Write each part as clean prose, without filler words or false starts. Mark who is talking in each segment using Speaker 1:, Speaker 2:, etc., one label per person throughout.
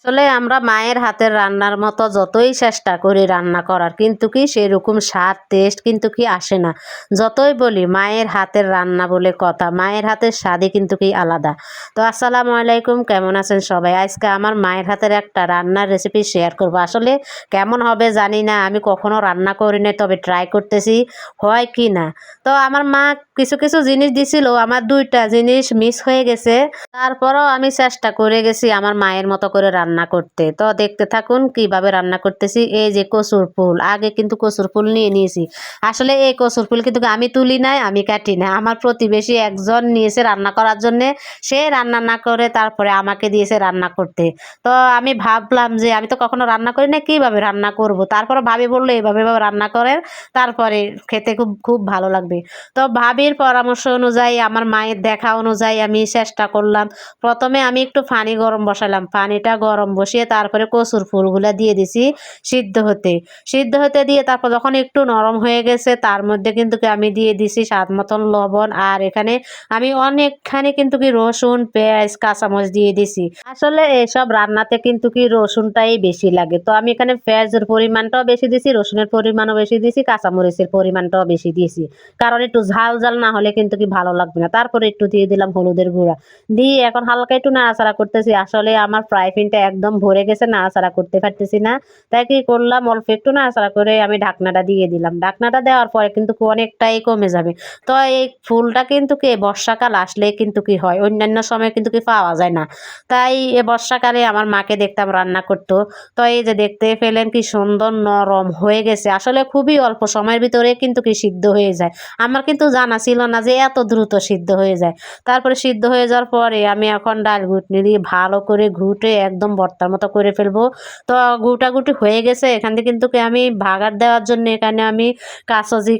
Speaker 1: আসলে আমরা মায়ের হাতের রান্নার মতো যতই চেষ্টা করি রান্না করার কিন্তু কি সেরকম স্বাদ টেস্ট কিন্তু কি আসে না। যতই বলি মায়ের হাতের রান্না বলে কথা, মায়ের হাতের স্বাদই কিন্তু কি আলাদা। তো আসসালামু আলাইকুম, কেমন আছেন সবাই? আজকে আমার মায়ের হাতের একটা রান্নার রেসিপি শেয়ার করব। আসলে কেমন হবে জানি না, আমি কখনো রান্না করি নাই, তবে ট্রাই করতেছি হয় কি না। তো আমার মা কিছু কিছু জিনিস দিছিল, আমার দুইটা জিনিস মিস হয়ে গেছে। তারপরও আমি চেষ্টা করে গেছি আমার মায়ের মতো করে রান্না করতে। তো দেখতে থাকুন কিভাবে রান্না করতেছি। এই যে কচুর ফুল, আগে কিন্তু কচুর ফুল নিয়ে নিয়েছি। আসলে এই কচুর ফুল কিন্তু আমি তুলি নাই, আমি কাটি নাই। আমার প্রতিবেশী একজন নিয়েছে রান্না করার জন্যে, সে রান্না না করে তারপরে আমাকে দিয়েছে রান্না করতে। তো আমি ভাবলাম যে আমি তো কখনো রান্না করি না, কিভাবে রান্না করব। তারপরে ভাবি বললো এভাবে এভাবে রান্না করেন, তারপরে খেতে খুব খুব ভালো লাগবে। তো ভাবির পরামর্শ অনুযায়ী, আমার মায়ের দেখা অনুযায়ী আমি চেষ্টা করলাম। প্রথমে আমি একটু পানি গরম বসালাম, পানিটা গরম বসিয়ে তারপরে কচুর ফুলগুলা দিয়ে দিছি সিদ্ধ হতে। সিদ্ধ হতে দিয়ে তারপর যখন একটু নরম হয়ে গেছে, তার মধ্যে কিন্তু কি আমি দিয়ে দিছি স্বাদ মতন লবণ, আর এখানে আমি অনেকখানি কিন্তু কি রসুন, পেঁয়াজ, কাঁচামরিচ দিয়ে দিছি। আসলে এসব রান্নাতে কিন্তু কি রসুনটাই বেশি লাগে। তো আমি এখানে পেঁয়াজের পরিমাণটাও বেশি দিছি, রসুনের পরিমাণও বেশি দিছি, কাঁচামরিচের পরিমাণটাও বেশি দিয়েছি। কারণ একটু ঝাল ঝাল না হলে কিন্তু কি ভালো লাগবে না। তারপরে একটু দিয়ে দিলাম হলুদের গুঁড়া, দিয়ে এখন হালকা একটু নাড়াচাড়া করতেছি। আসলে আমার ফ্রাই প্যানটা একদম ভরে গেছে, নাড়াচাড়া করতে পারতেছি না। তাই কি করলাম, অল্প একটু নাড়াচাড়া করে আমি ঢাকনাটা দিয়ে দিলাম। ঢাকনাটা দেওয়ার পরে কিন্তু অনেকটাই কমে যাবে। তো এই ফুলটা কিন্তু কি বর্ষাকাল আসলে কিন্তু কি হয়, অন্যান্য সময় কিন্তু কি পাওয়া যায় না। তাই এ বর্ষাকালে আমার মাকে দেখতাম রান্না করতো। তো এই যে দেখতে পেলেন কি সুন্দর নরম হয়ে গেছে। আসলে খুবই অল্প সময়ের ভিতরে কিন্তু কি সিদ্ধ হয়ে যায়। আমার কিন্তু জানা ছিল না যে এত দ্রুত সিদ্ধ হয়ে যায়। তারপরে সিদ্ধ হয়ে যাওয়ার পরে আমি এখন ডাল ঘুটনি দিয়ে ভালো করে ঘুটে একদম ভর্তার মতো করে ফেলবো। তো ঘুটাঘুটি হয়ে গেছে। এখান থেকে কিন্তু কি আমি ভাগার দেওয়ার জন্য এখানে আমি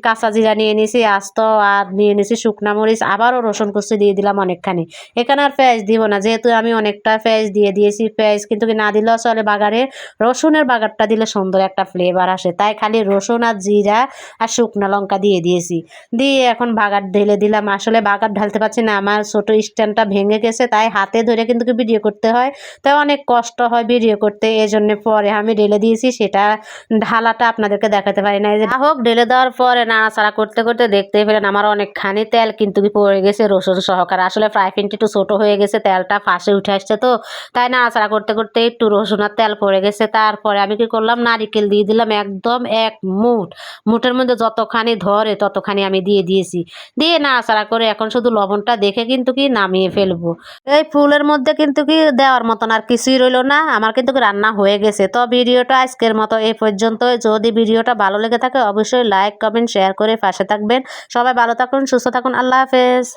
Speaker 1: কাঁচা জিরা নিয়ে নিয়েছি আস্ত, আর নিয়ে নিয়েছি শুকনা মরিচ, আবারও রসুন কুচি দিয়ে দিলাম অনেকখানি। এখানে আর পেঁয়াজ দিব না, যেহেতু আমি অনেকটা পেঁয়াজ দিয়ে দিয়েছি। পেঁয়াজ কিন্তু কি না দিলেও চলে বাগারে, রসুনের বাগারটা দিলে সুন্দর একটা ফ্লেভার আসে। তাই খালি রসুন আর জিরা আর শুকনা লঙ্কা দিয়ে দিয়েছি। দিয়ে এখন বাগার ঢেলে দিলাম। আসলে বাগার ঢালতে পারছি না, আমার ছোট স্ট্যান্ডটা ভেঙে গেছে, তাই হাতে ধরে কিন্তু কি ভিডিও করতে হয়। তাই অনেক কষ্ট হয় ভিডিও করতে, এই জন্য পরে আমি ঢেলে দিয়েছি। সেটা ঢালাটা আপনাদেরকে দেখাতে পারি না। এই যে হোক, ঢেলে দেওয়ার পরে নাড়াচাড়া করতে করতে দেখতেই পেলেন আমার অনেকখানি তেল কিন্তু কি পড়ে গেছে রসুন সহকারে। আসলে ফ্রাই প্যানটি একটু ছোটো হয়ে গেছে, তেলটা ফাঁসে উঠে আসছে, তো তাই নাড়াচাড়া করতে করতে একটু রসুন আর তেল পড়ে গেছে। তারপরে আমি কি করলাম, নারিকেল দিয়ে দিলাম একদম এক মুঠ। মুঠের মধ্যে যতখানি ধরে ততখানি আমি দিয়ে দিয়েছি। দিয়ে নাড়াচাড়া করে এখন শুধু লবণটা দেখে কিন্তু কি নামিয়ে ফেলবো। এই ফুলের মধ্যে কিন্তু কি দেওয়ার মতন আর কিছুই রইলো না, আমার কিন্তু কি রান্না হয়ে গেছে। তো ভিডিওটা আজকের মতো এই পর্যন্ত। যদি ভিডিওটা ভালো লেগে থাকে অবশ্যই লাইক কমেন্ট শেয়ার করে পাশে থাকবেন। সবাই ভালো থাকুন, সুস্থ থাকুন, আল্লাহ হাফেজ।